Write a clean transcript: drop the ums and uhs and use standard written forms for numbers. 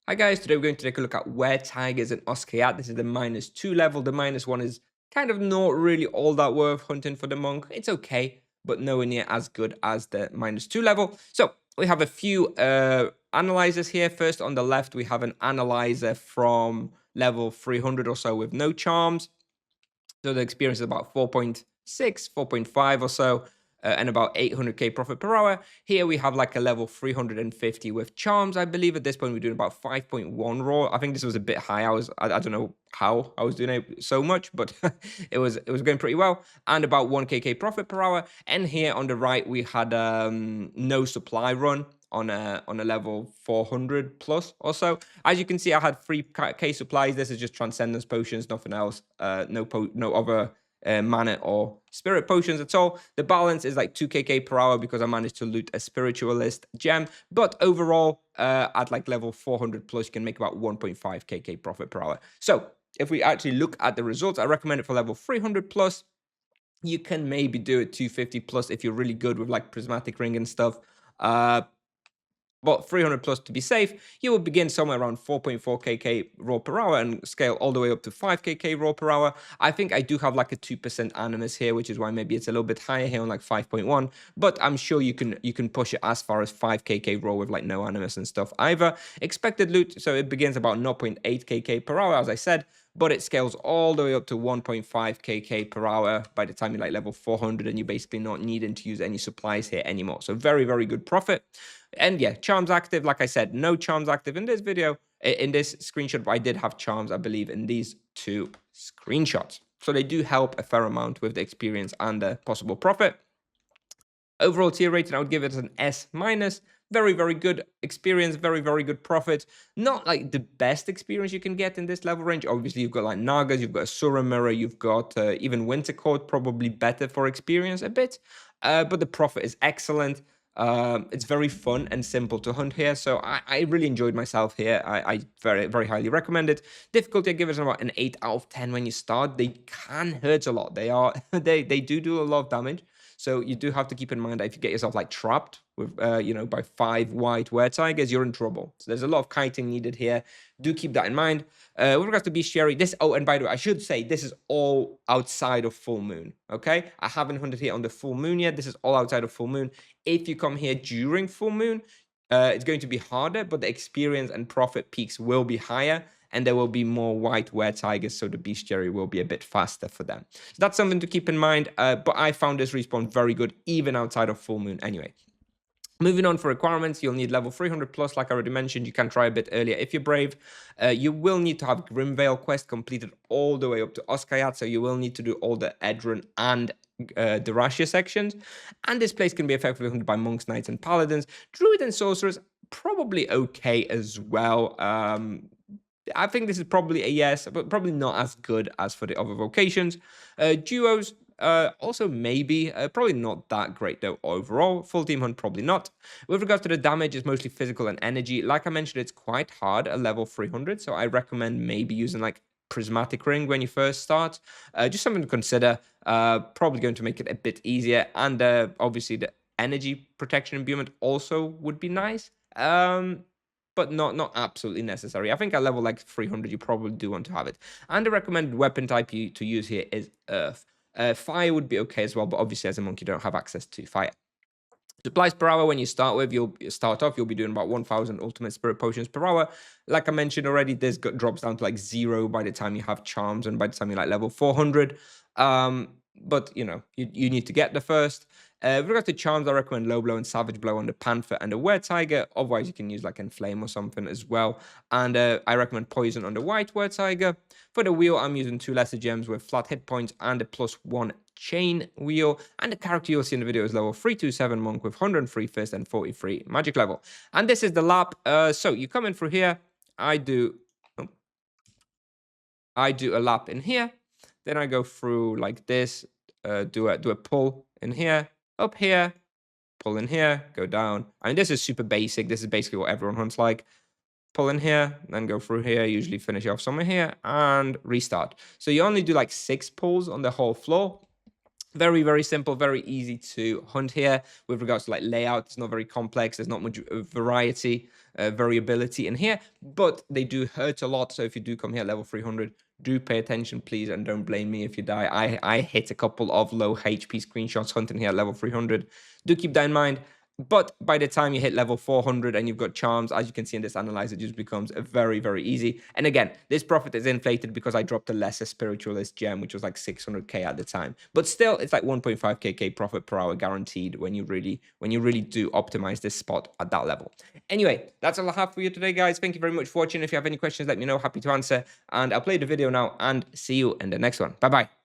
Hi guys, today we're going to take a look at Weretigers and Oskayaat. This is the -2 level. The -1 is kind of not really all that worth hunting for the monk. It's okay, but nowhere near as good as the -2 level. So we have a few analyzers here. First on the left, we have an analyzer from level 300 or so with no charms. So the experience is about 4.6, 4.5 or so, and about 800k profit per hour. Here we have like a level 350 with charms. I believe at this point we're doing about 5.1 raw. I think this was a bit high. I don't know how I was doing it so much, but it was going pretty well. And about 1kk profit per hour. And here on the right we had no supply run on a level 400 plus or so. As you can see, I had 3k supplies. This is just transcendence potions, nothing else. No other mana or spirit potions at all. The balance is like 2kk per hour because I managed to loot a spiritualist gem. But overall, at like level 400 plus, you can make about 1.5kk profit per hour. So if we actually look at the results, I recommend it for level 300 plus. You can maybe do it 250 plus if you're really good with like prismatic ring and stuff. But 300 plus to be safe, you will begin somewhere around 4.4kk raw per hour and scale all the way up to 5kk raw per hour. I think I do have like a 2% animus here, which is why maybe it's a little bit higher here on like 5.1, but I'm sure you can push it as far as 5kk raw with like no animus and stuff either. Expected loot, so it begins about 0.8kk per hour, as I said, but it scales all the way up to 1.5kk per hour by the time you're like level 400 and you're basically not needing to use any supplies here anymore. So very, very good profit. And yeah, charms active, like I said, no charms active in this video, in this screenshot, but I did have charms, I believe, in these two screenshots. So they do help a fair amount with the experience and the possible profit. Overall tier rating, I would give it an S minus. Very, very good experience, very, very good profit. Not like the best experience you can get in this level range. Obviously, you've got like Nagas, you've got Asura Mirror, you've got even Winter Court, probably better for experience a bit. But the profit is excellent. It's very fun and simple to hunt here, so I really enjoyed myself here. I very, very highly recommend it. Difficulty, I give it about an 8 out of 10 when you start. They can hurt a lot. They do a lot of damage. So you do have to keep in mind that if you get yourself like trapped with, by 5 white Weretigers, you're in trouble. So there's a lot of kiting needed here. Do keep that in mind. With regards to bestiary, and by the way, I should say this is all outside of full moon. Okay, I haven't hunted here on the full moon yet. This is all outside of full moon. If you come here during full moon, it's going to be harder, but the experience and profit peaks will be higher, and there will be more white Weretigers, so the bestiary will be a bit faster for them. So that's something to keep in mind, but I found this respawn very good, even outside of full moon anyway. Moving on for requirements, you'll need level 300 plus, like I already mentioned. You can try a bit earlier if you're brave. You will need to have Grimvale quest completed all the way up to Oskayaat, so you will need to do all the Edron and Darashia sections. And this place can be effectively hunted by monks, knights, and paladins. Druid and sorcerers, probably okay as well. I think this is probably a yes, but probably not as good as for the other vocations. Duos, also maybe, probably not that great though overall. Full team hunt, probably not. With regards to the damage, it's mostly physical and energy. Like I mentioned, it's quite hard at level 300, so I recommend maybe using like prismatic ring when you first start. Just something to consider. Probably going to make it a bit easier, and obviously the energy protection imbuement also would be nice. But not absolutely necessary. I think at level like 300, you probably do want to have it. And the recommended weapon type to use here is Earth. Fire would be okay as well, but obviously as a monk, you don't have access to fire. Supplies per hour when you start with, you'll be doing about 1,000 ultimate spirit potions per hour. Like I mentioned already, this drops down to like 0 by the time you have charms and by the time you're like level 400. But you need to get the first. With regards to charms, I recommend Low Blow and Savage Blow on the Panther and the Weretiger. Otherwise, you can use like Enflame or something as well. And I recommend Poison on the White Weretiger. For the wheel, I'm using 2 lesser gems with flat hit points and a +1 chain wheel. And the character you'll see in the video is level 327 monk with 103 fist and 43 magic level. And this is the lap. So you come in through here. I do a lap in here. Then I go through like this. Do a pull in here, up here, pull in here, go down. I mean, this is super basic. This is basically what everyone hunts like. Pull in here, then go through here, usually finish off somewhere here, and restart. So you only do like 6 pulls on the whole floor. Very, very simple, very easy to hunt here with regards to like layout. It's not very complex. There's not much variety, variability in here, but they do hurt a lot. So if you do come here at level 300, do pay attention, please, and don't blame me if you die. I hit a couple of low HP screenshots hunting here at level 300. Do keep that in mind. But by the time you hit level 400 and you've got charms, as you can see in this analyzer, it just becomes very, very easy. And again, this profit is inflated because I dropped a lesser spiritualist gem, which was like 600k at the time. But still, it's like 1.5k profit per hour guaranteed when you really do optimize this spot at that level. Anyway, that's all I have for you today, guys. Thank you very much for watching. If you have any questions, let me know. Happy to answer. And I'll play the video now and see you in the next one. Bye-bye.